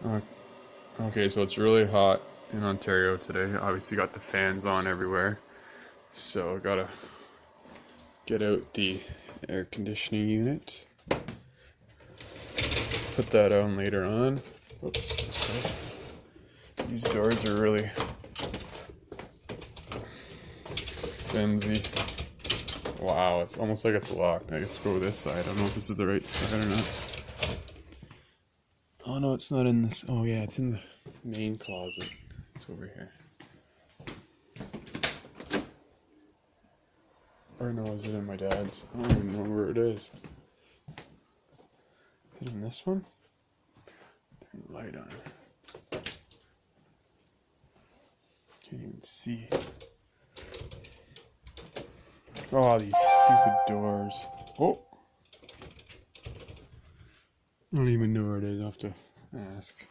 Uh, Okay, so it's really hot in Ontario today. Obviously, got the fans on everywhere. So, I gotta get out the air conditioning unit. Put that on later on. Oops, this way. These doors are really flimsy. Wow, it's almost like it's locked. I guess go this side. I don't know if this is the right side or not. Oh no, it's not in this. Oh yeah, it's in the main closet. It's over here. Or no, is it in my dad's? I don't even know where it is. Is it in this one? Turn the light on. Can't even see. Oh, these stupid doors. Oh! I don't even know where it is. I'll have to ask.